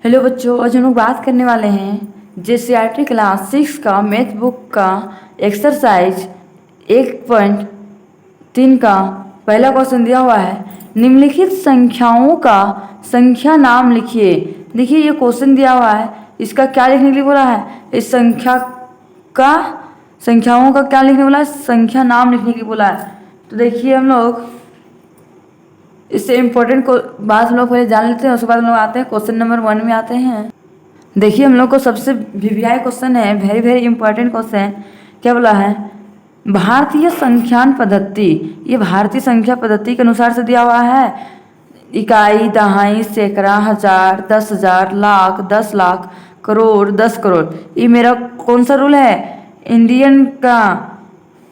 Hello बच्चों, आज हम लोग बात करने वाले हैं जेसीईआरटी क्लास 6 का मैथ बुक का एक्सरसाइज 1.3 का पहला क्वेश्चन दिया हुआ है। निम्नलिखित संख्याओं का संख्या नाम लिखिए। देखिए ये क्वेश्चन दिया हुआ है, इसका क्या लिखने के लिए बोला है? इस संख्याओं का क्या लिखने बोला है? संख्या नाम लिखने के लिए बोला है। तो देखिए हम लोग इससे इम्पोर्टेंट बात हम लोग पहले जान लेते हैं, उसके बाद हम लोग आते हैं क्वेश्चन नंबर 1 में आते हैं। देखिए हम लोग को सबसे वीवीआई क्वेश्चन है, वेरी वेरी इंपॉर्टेंट क्वेश्चन। क्या बोला है? भारतीय संख्यान पद्धति, ये भारतीय संख्या पद्धति के अनुसार से दिया हुआ है। इकाई, दहाई, सैकड़ा, हजार, 10,000, लाख, 10 लाख, करोड़, 10 करोड़। ये मेरा कौन सा रूल है? इंडियन का।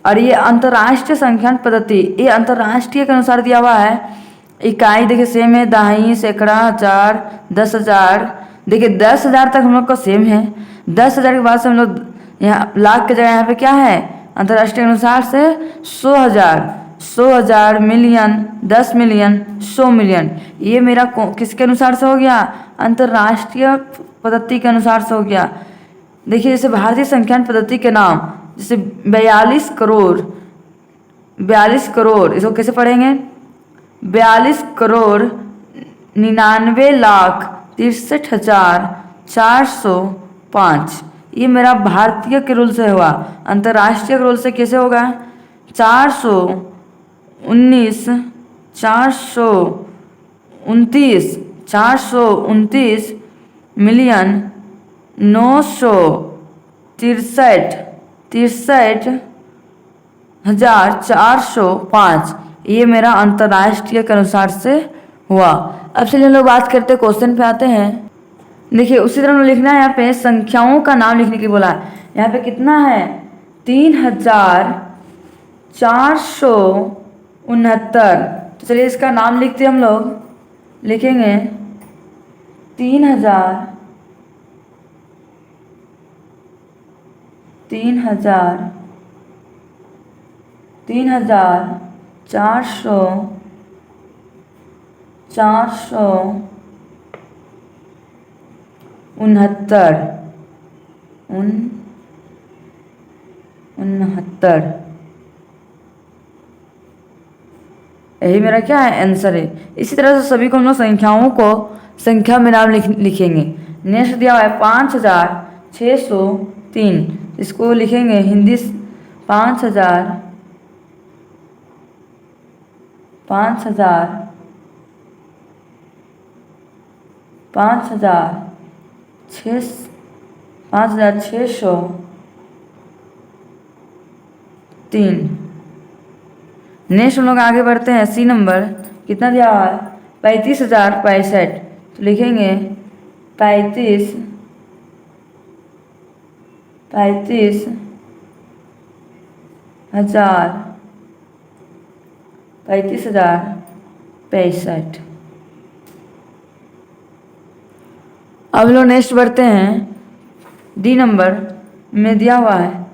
और ये अंतर्राष्ट्रीय संख्यान पद्धति, ये अंतर्राष्ट्रीय के अनुसार दिया हुआ है। इकाई देखिए सेम है, दहाई, सैकड़ा, हजार, 10,000। देखिए 10,000 तक हम लोग का सेम है। 10,000 के बाद से हम लोग यहाँ लाख की जगह यहाँ पे क्या है? अंतर्राष्ट्रीय अनुसार से 100,000, 100,000, मिलियन, 10 मिलियन, 100 मिलियन। ये मेरा किसके अनुसार से हो गया? अंतर्राष्ट्रीय पद्धति के अनुसार से हो गया। देखिए जैसे भारतीय संख्यान पद्धति के नाम, जैसे 42 करोड़, 42 करोड़, इसको कैसे पढ़ेंगे? 42 करोड़ 99,63,405। ये मेरा भारतीय के रूल से हुआ। अंतर्राष्ट्रीय के रूल से कैसे होगा? 429, 429, 429 मिलियन 963,405। ये मेरा अंतर्राष्ट्रीय के अनुसार से हुआ। अब चलिए हम लोग बात करते हैं, क्वेश्चन पे आते हैं। देखिए उसी तरह लिखना है। यहाँ पे संख्याओं का नाम लिखने के लिए बोला है। यहाँ पे कितना है? 3,469। तो चलिए इसका नाम लिखते हैं। हम लोग लिखेंगे 3,000, 469। यही मेरा क्या है? आंसर है। इसी तरह से सभी को हम लोग संख्याओं को संख्या में नाम लिखेंगे। नेक्स्ट दिया हुआ है 5,603। इसको लिखेंगे हिंदी 5,000, 5,603। नेक्स्ट हम लोग आगे बढ़ते हैं। सी नंबर कितना दिया हुआ है? 35,065। तो लिखेंगे 35,065, 35,065। अब लोग नेक्स्ट बढ़ते हैं। डी नंबर में दिया हुआ है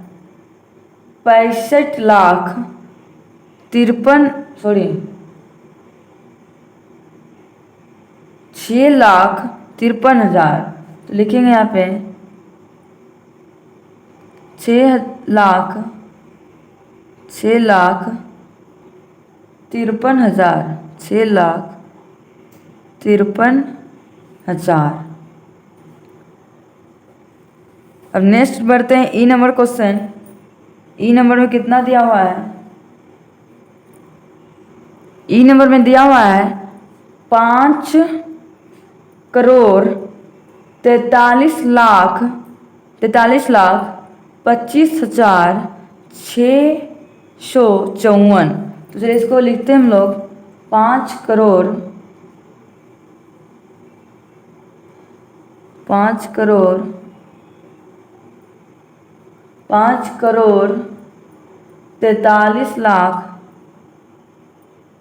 6,53,000। तो लिखेंगे यहाँ पे 6,53,000, 6,53,000। अब नेक्स्ट बढ़ते हैं ई नंबर क्वेश्चन। ई नंबर में कितना दिया हुआ है? ई नंबर में दिया हुआ है 5,43,25,654। तो चलिए इसको लिखते हैं हम लोग 5 करोड़ 43 लाख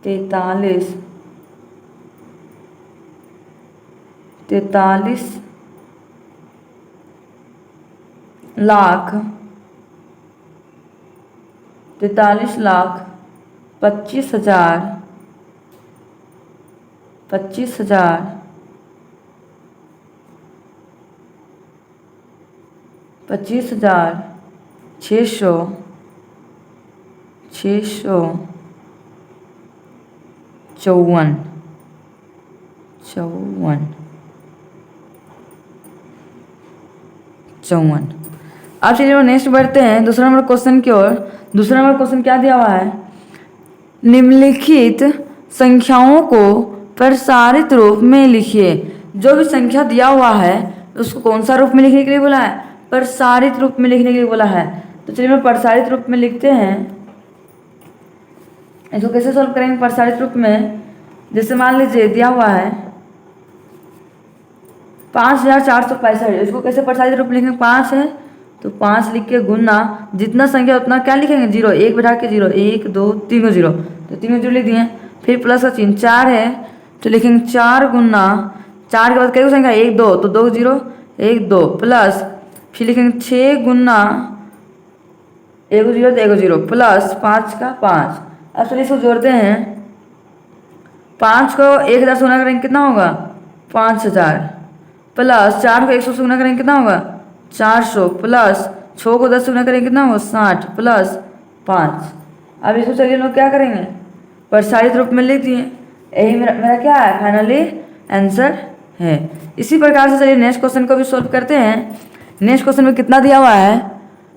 43 लाख 25,000 25,000 25,654 54। अब चलिए नेक्स्ट बढ़ते हैं दूसरा नंबर क्वेश्चन की ओर। दूसरा नंबर क्वेश्चन क्या दिया हुआ है, निम्नलिखित संख्याओं को प्रसारित रूप में लिखिए। जो भी संख्या दिया हुआ है उसको कौन सा रूप में लिखने के लिए बोला है, प्रसारित रूप में लिखने के लिए बोला है। तो चलिए हम प्रसारित रूप में लिखते हैं। इसको कैसे सॉल्व करेंगे प्रसारित रूप में, जैसे मान लीजिए दिया हुआ है 5,465, इसको कैसे प्रसारित रूप में लिखेंगे, 5 है तो 5 लिख के गुना जितना संख्या उतना क्या लिखेंगे, 0, 1 बैठा के 0, 1 2 3 को 0, तो 3 को 0 लिख दिए। फिर प्लस का चिन्ह, 4 है तो लिखेंगे 4 गुना 4 के बाद कई संख्या 1 2, तो 2 को 0, 1 2 प्लस फिर लिखेंगे 6 गुना 1 को 0 तो 1 को 0 प्लस 5 का 5। अब चलिए इसको जोड़ते हैं। 5 को 1000 से गुना करेंगे कितना होगा, 5000 प्लस 4 को 100 से गुना करेंगे कितना होगा, 400 प्लस 6 को 10 से गुना करेंगे कितना होगा, 60 प्लस 5। अब इसको चलिए लोग क्या करेंगे, प्रसारित रूप में लिख दिए। यही मेरा क्या है, फाइनली आंसर है। इसी प्रकार से चलिए नेक्स्ट क्वेश्चन को भी सॉल्व करते हैं। नेक्स्ट क्वेश्चन में कितना दिया हुआ है,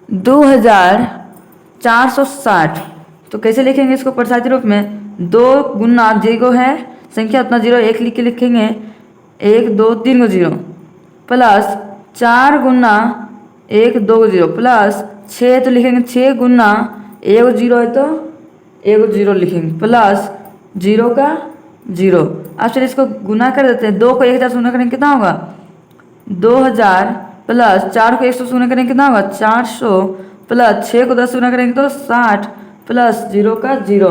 2460। तो कैसे लिखेंगे इसको प्रसारित रूप में, 2 गुना जो है संख्या उतना 0, 1 लिख के लिखेंगे 1 2 3 को 0 प्लस 4 गुना 1 2 को 0 प्लस 6 तो लिखेंगे 6 गुना 1 को 0 है तो 1 को 0 लिखेंगे प्लस 0 का 0। अब चलिए इसको गुना कर देते हैं। 2 को 1000 से गुना करेंगे कितना होगा, 2000 प्लस 4 को 100 से गुना करेंगे कितना होगा, 400 प्लस 6 को 10 से गुना करेंगे तो 60 प्लस 0 का 0।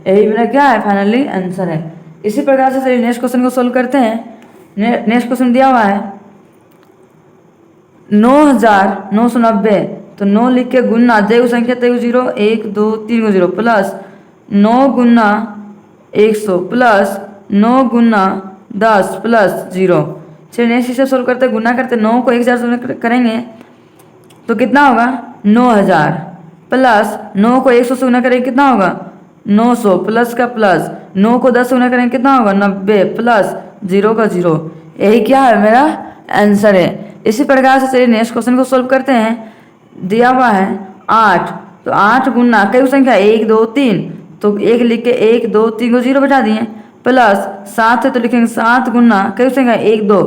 यही मेरा क्या है, फाइनली आंसर है। इसी प्रकार से चलिए नेक्स्ट क्वेश्चन को सोल्व करते हैं। नेक्स्ट क्वेश्चन दिया हुआ है 9990, तो 9 लिख के गुना जय संख्या तय 0, 1 2 3 को 0 प्लस 9 गुना 100 प्लस 9 गुना 10 प्लस 0। चलिए नेक्स्ट इसे सोल्व करते गुना करते, 9 को 1000 से करेंगे तो कितना होगा, 9000 प्लस 9 को 100 से गुना करेंगे कितना होगा, 900 प्लस का प्लस 9 को 10 से गुना करेंगे कितना होगा, 90 प्लस 0 का 0। यही क्या है, मेरा आंसर है। इसी प्रकार से चलिए नेक्स्ट क्वेश्चन को सोल्व करते हैं। दिया हुआ है 8, तो 8 गुना कई संख्या 1 2 3, तो 1 लिख के 1 2 3 को 0 बैठा दिए प्लस 7 है तो लिखेंगे 7 गुना कई संख्या 1 2,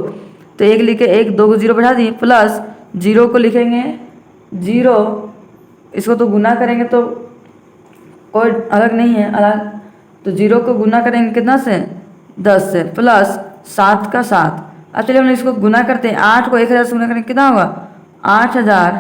तो 1 लिख के 1 2 को 0 बैठा दिए प्लस 0 को लिखेंगे 0। इसको तो गुना करेंगे तो कोई अलग नहीं है अलग, तो 0 को गुना करेंगे कितना से, 10 से प्लस 7 का 7। अब चलिए हम इसको गुना करते हैं। 8 को 1000 से गुना करेंगे कितना होगा, 8000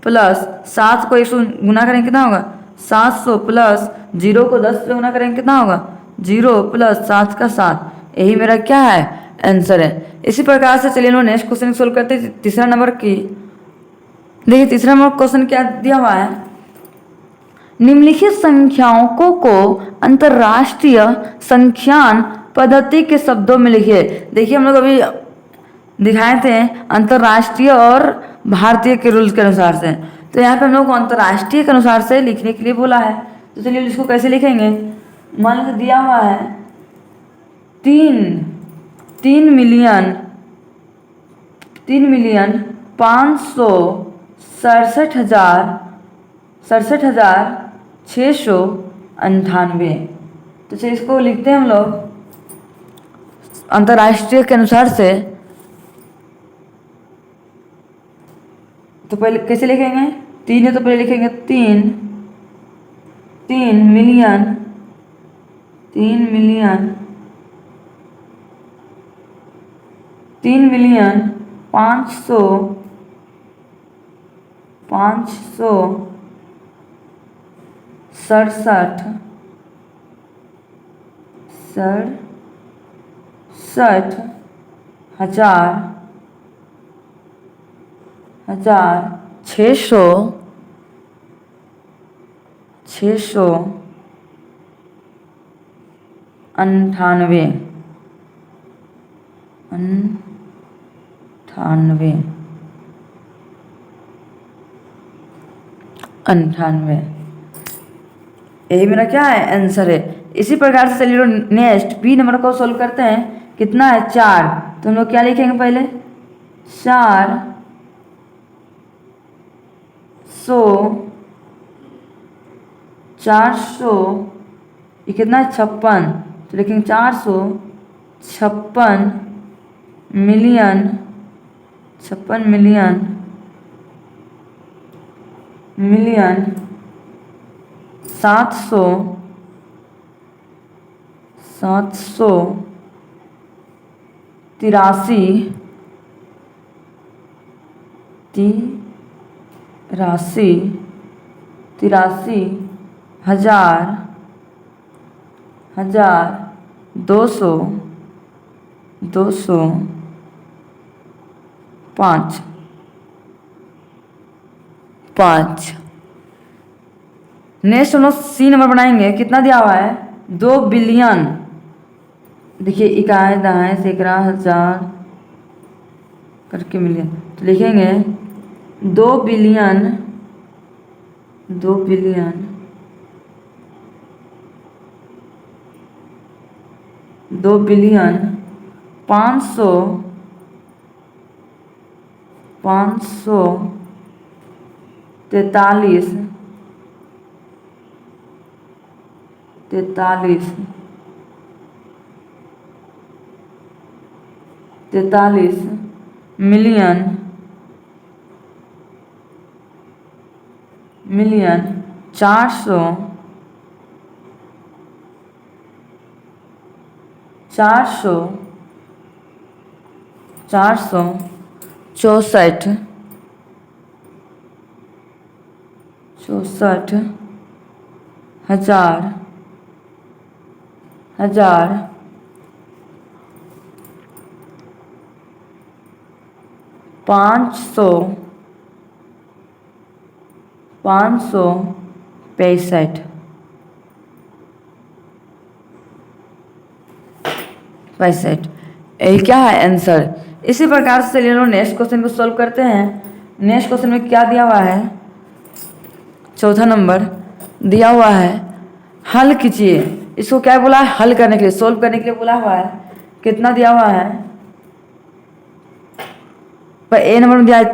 प्लस 7 को 100 गुना करेंगे कितना होगा, 700 प्लस 0 को 10 से गुना करेंगे कितना होगा, 0 प्लस 7 का 7। यही मेरा क्या है, आंसर है। इसी प्रकार से चलिए हम नेक्स्ट क्वेश्चन सोल्व करते हैं। तीसरा नंबर की देखिए, तीसरा नंबर क्वेश्चन क्या दिया हुआ है, निम्नलिखित संख्याओं को अंतरराष्ट्रीय संख्यान पद्धति के शब्दों में लिखिए। देखिए हम लोग अभी दिखाए थे अंतरराष्ट्रीय और भारतीय के रूल्स के अनुसार से, तो यहाँ पे हम लोग को अंतरराष्ट्रीय के अनुसार से लिखने के लिए बोला है। तो चलिए इसको कैसे लिखेंगे, मान लीजिए दिया हुआ है 3,567,698। तो चलिए इसको लिखते हैं हम लोग अंतरराष्ट्रीय के अनुसार से। तो पहले कैसे लिखेंगे, 3 है तो पहले लिखेंगे 3 मिलियन 567,698। 98। यही मेरा क्या है आंसर है। इसी प्रकार से चलिए नेक्स्ट बी नंबर को सोल्व करते हैं। कितना है 4, तो हम लोग क्या लिखेंगे पहले 4 100 400 ये कितना है 56, तो लिखेंगे 456 मिलियन 56 मिलियन 700 तिरासी हजार 205। नेक्स्ट हम लोग सी नंबर बनाएंगे। कितना दिया हुआ है 2 बिलियन। देखिए इकाई दहाई सैकड़ा हजार करके मिलियन, तो लिखेंगे 2 बिलियन 543 मिलियन 464 हजार 565। यही क्या है आंसर। इसी प्रकार से चलिए लोग नेक्स्ट क्वेश्चन को सॉल्व करते हैं। नेक्स्ट क्वेश्चन में क्या दिया हुआ है, चौथा नंबर दिया हुआ है हल कीजिए। इसको क्या बोला है, हल करने के लिए, सोल्व करने के लिए बोला हुआ है। कितना दिया हुआ है, पर ए नंबर में दिया है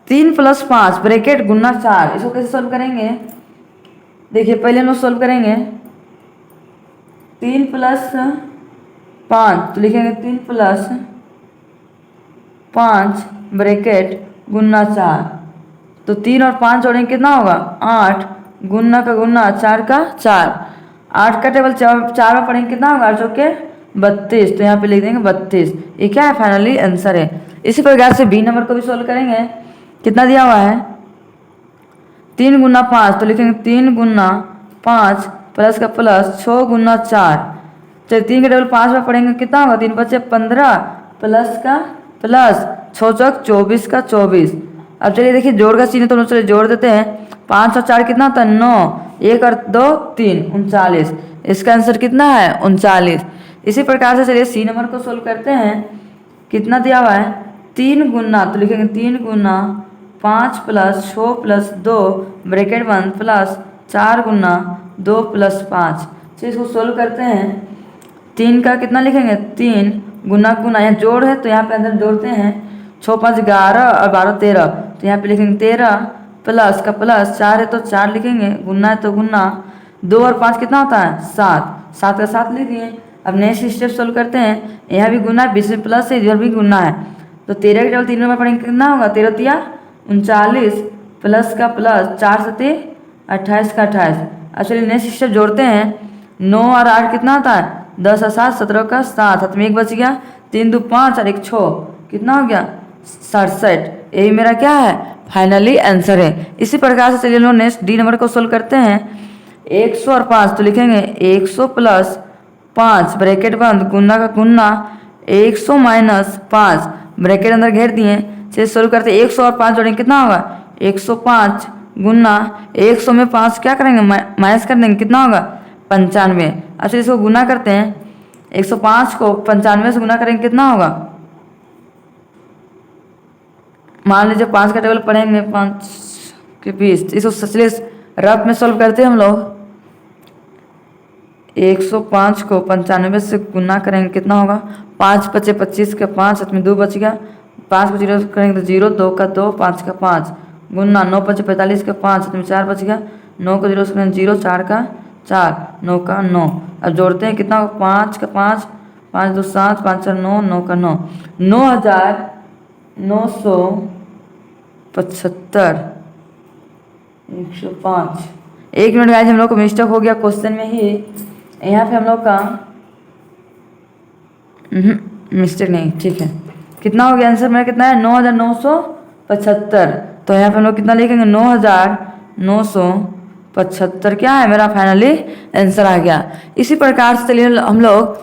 3 + 5 ब्रैकेट गुना 4। इसको कैसे सोल्व करेंगे, देखिए पहले हम लोग सोल्व करेंगे 3 + 5, तो लिखेंगे 3 + 5 ब्रैकेट गुना 4, तो 3 और 5 जोड़ेंगे कितना होगा 8, गुना का गुना 4 का 4, 8 का टेबल 4 में पढ़ेंगे कितना होगा 8 चौके 32, तो यहाँ पे लिख देंगे 32। ये क्या है फाइनली आंसर है। इसी प्रकार से बी नंबर को भी सोल्व करेंगे। कितना दिया हुआ है 3 × 5, तो लिखेंगे 3 × 5 प्लस का प्लस 6 × 4, चलिए 3 का टेबल 5 में पढ़ेंगे कितना होगा 3 × 5 = 15 प्लस का प्लस 6 चौक 24 का 24। अब चलिए देखिए जोड़ का चिन्ह, तो हम चलिए जोड़ देते हैं। 5 और 4 कितना होता है 9, 1 और 2 3 39। इसका आंसर कितना है 39। इसी प्रकार से चलिए सी नंबर को सोल्व करते हैं। कितना दिया हुआ है 3 गुना, तो लिखेंगे 3 × 5 + 6 + 2 ब्रैकेट बंद प्लस 4 × 2 + 5। चलिए इसको सोल्व करते हैं। 3 का कितना लिखेंगे 3 गुना गुना, यहाँ जोड़ है तो यहाँ पे अंदर जोड़ते हैं। 6 × 5 = 11 और 12 = 13, तो यहाँ पे लिखेंगे 13 प्लस का प्लस 4 है तो 4 लिखेंगे, गुना है तो गुना। 2 और 5 कितना होता है 7, 7 का 7 लिख दिए। अब नेक्स्ट स्टेप सोल्व करते हैं। यहाँ भी गुना है, बीच में प्लस है, इधर भी गुना है, तो 13 के टेबल 3 में पढ़ेंगे कितना होगा 13 × 3 = 39 प्लस का प्लस 4 × 7 = 28 का 28। अब चलिए नेक्स्ट स्टेप जोड़ते हैं। 9 और 8 कितना होता है 10 और 7 17 का 7, हाथ में 1 बच गया, 3 × 2 = 5 और 1 6, कितना हो गया 67। यही मेरा क्या है फाइनली आंसर है। इसी प्रकार से चलिए लोग नेक्स्ट डी नंबर को सोल्व करते हैं। 100 और 5, तो लिखेंगे 100 + 5 ब्रैकेट बंद गुना का गुना 100 - 5 ब्रैकेट अंदर घेर दिए। चलिए सोल्व करते हैं। 100 और 5 जोड़ेंगे कितना होगा 105 गुना 100 में 5 क्या करेंगे माइनस कर देंगे, कितना होगा 95। अच्छा इसको गुना करते हैं। 105 को 95 से गुना करेंगे कितना होगा, मान लीजिए 5 का टेबल पढ़ेंगे 5 के 20, इसको चलिए रफ में सॉल्व करते हैं हम लोग। 105 को 95 से गुना करेंगे कितना होगा, 5 पचे 25 का 5, इसमें 2 बच गया, 5 को 0 करेंगे तो 0, 2 का 2, 5 का 5, गुना 9 पचे 45 का 5, इसमें 4 बच गया, 9 को 0 करेंगे 0, 4 का 4, 9 का 9। अब जोड़ते हैं कितना होगा, 5 का 5, 5 2 7, 5 4 9, 9 का 9, 9,975, 105। 1 मिनट गाइस, हम लोग को मिस्टेक हो गया क्वेश्चन में ही, यहाँ पे हम लोग का मिस्टेक नहीं, ठीक है। कितना हो गया आंसर मेरा, कितना है 9,975। तो यहाँ पे हम लोग कितना लिखेंगे, 9,975 क्या है मेरा फाइनली आंसर आ गया। इसी प्रकार से चलिए हम लोग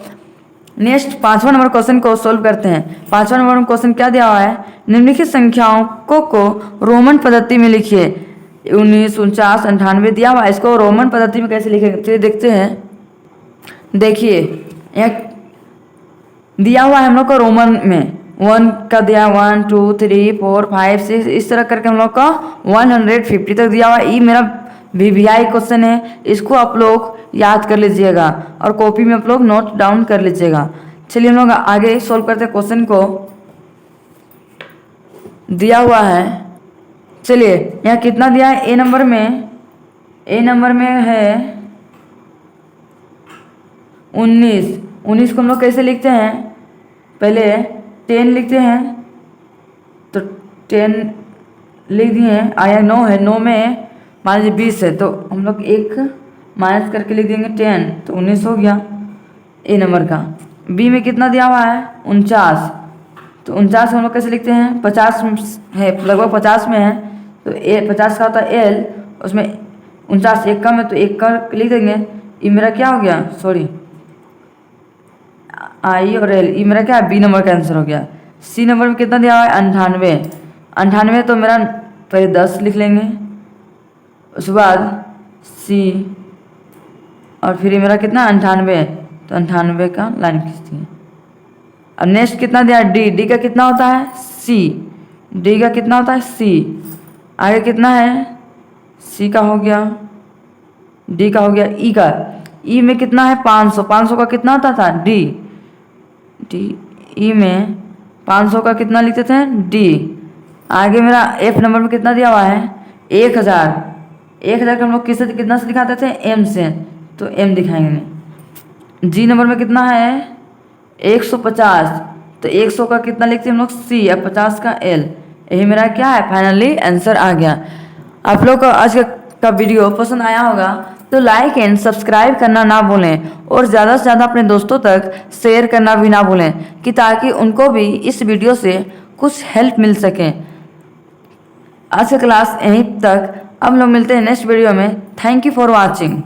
नेक्स्ट 5वां नंबर क्वेश्चन को सोल्व करते हैं। 5वां नंबर क्वेश्चन क्या दिया हुआ है, निम्नलिखित संख्याओं को रोमन पद्धति में लिखिए। 19, 49, 98 दिया हुआ है, इसको रोमन पद्धति में कैसे लिखेंगे चलिए देखते हैं। देखिए यहाँ दिया हुआ है हम लोग को रोमन में 1 का दिया, 1 2 3 4 5 6 इस तरह करके हम लोग का 150 तक दिया हुआ है। ये मेरा VVI क्वेश्चन है, इसको आप लोग याद कर लीजिएगा और कॉपी में आप लोग नोट डाउन कर लीजिएगा। चलिए हम लोग आगे सोल्व करते हैं क्वेश्चन को। दिया हुआ है, चलिए यहाँ कितना दिया है, ए नंबर में है 19। 19 को हम लोग कैसे लिखते हैं, पहले 10 लिखते हैं, तो 10 लिख दिए हैं, आया 9 है, 9 में मान लीजिए 20 है, तो हम लोग 1 माइनस करके लिख देंगे 10, तो 19 हो गया ए नंबर का। बी में कितना दिया हुआ है 49, तो 49 हम लोग कैसे लिखते हैं, 50 है, लगभग 50 में है, तो ए 50 का होता है एल, उसमें 49 एक कम है तो 1 का लिख देंगे। ये मेरा क्या हो गया, सॉरी आई और एल, ये मेरा क्या है बी नंबर का आंसर हो गया। सी नंबर में कितना दिया हुआ है 98। 98 तो मेरा पहले 10 लिख लेंगे, उसके बाद सी और फिर ये मेरा कितना 98, तो 98 का लाइन खींचती है। अब नेक्स्ट कितना दिया है डी, डी का कितना होता है सी, डी का कितना होता है सी, आगे कितना है सी का हो गया, डी का हो गया, ई का, ई में कितना है 500, 500 का कितना होता था डी, डी ई में 500 का कितना लिखते थे डी। आगे मेरा एफ नंबर में कितना दिया हुआ है 1000, 1000 का हम लोग किससे कितना से दिखाते थे एम से, तो एम दिखाएंगे। जी नंबर में कितना है 150, तो 100 का कितना लिखते हैं हम लोग सी और 50 का एल। यही मेरा क्या है फाइनली आंसर आ गया। आप लोग को आज का वीडियो पसंद आया होगा तो लाइक एंड सब्सक्राइब करना ना भूलें और ज़्यादा से ज़्यादा अपने दोस्तों तक शेयर करना भी ना भूलें, कि ताकि उनको भी इस वीडियो से कुछ हेल्प मिल सके। आज का क्लास यहीं तक, अब लोग मिलते हैं नेक्स्ट वीडियो में। Thank you for watching.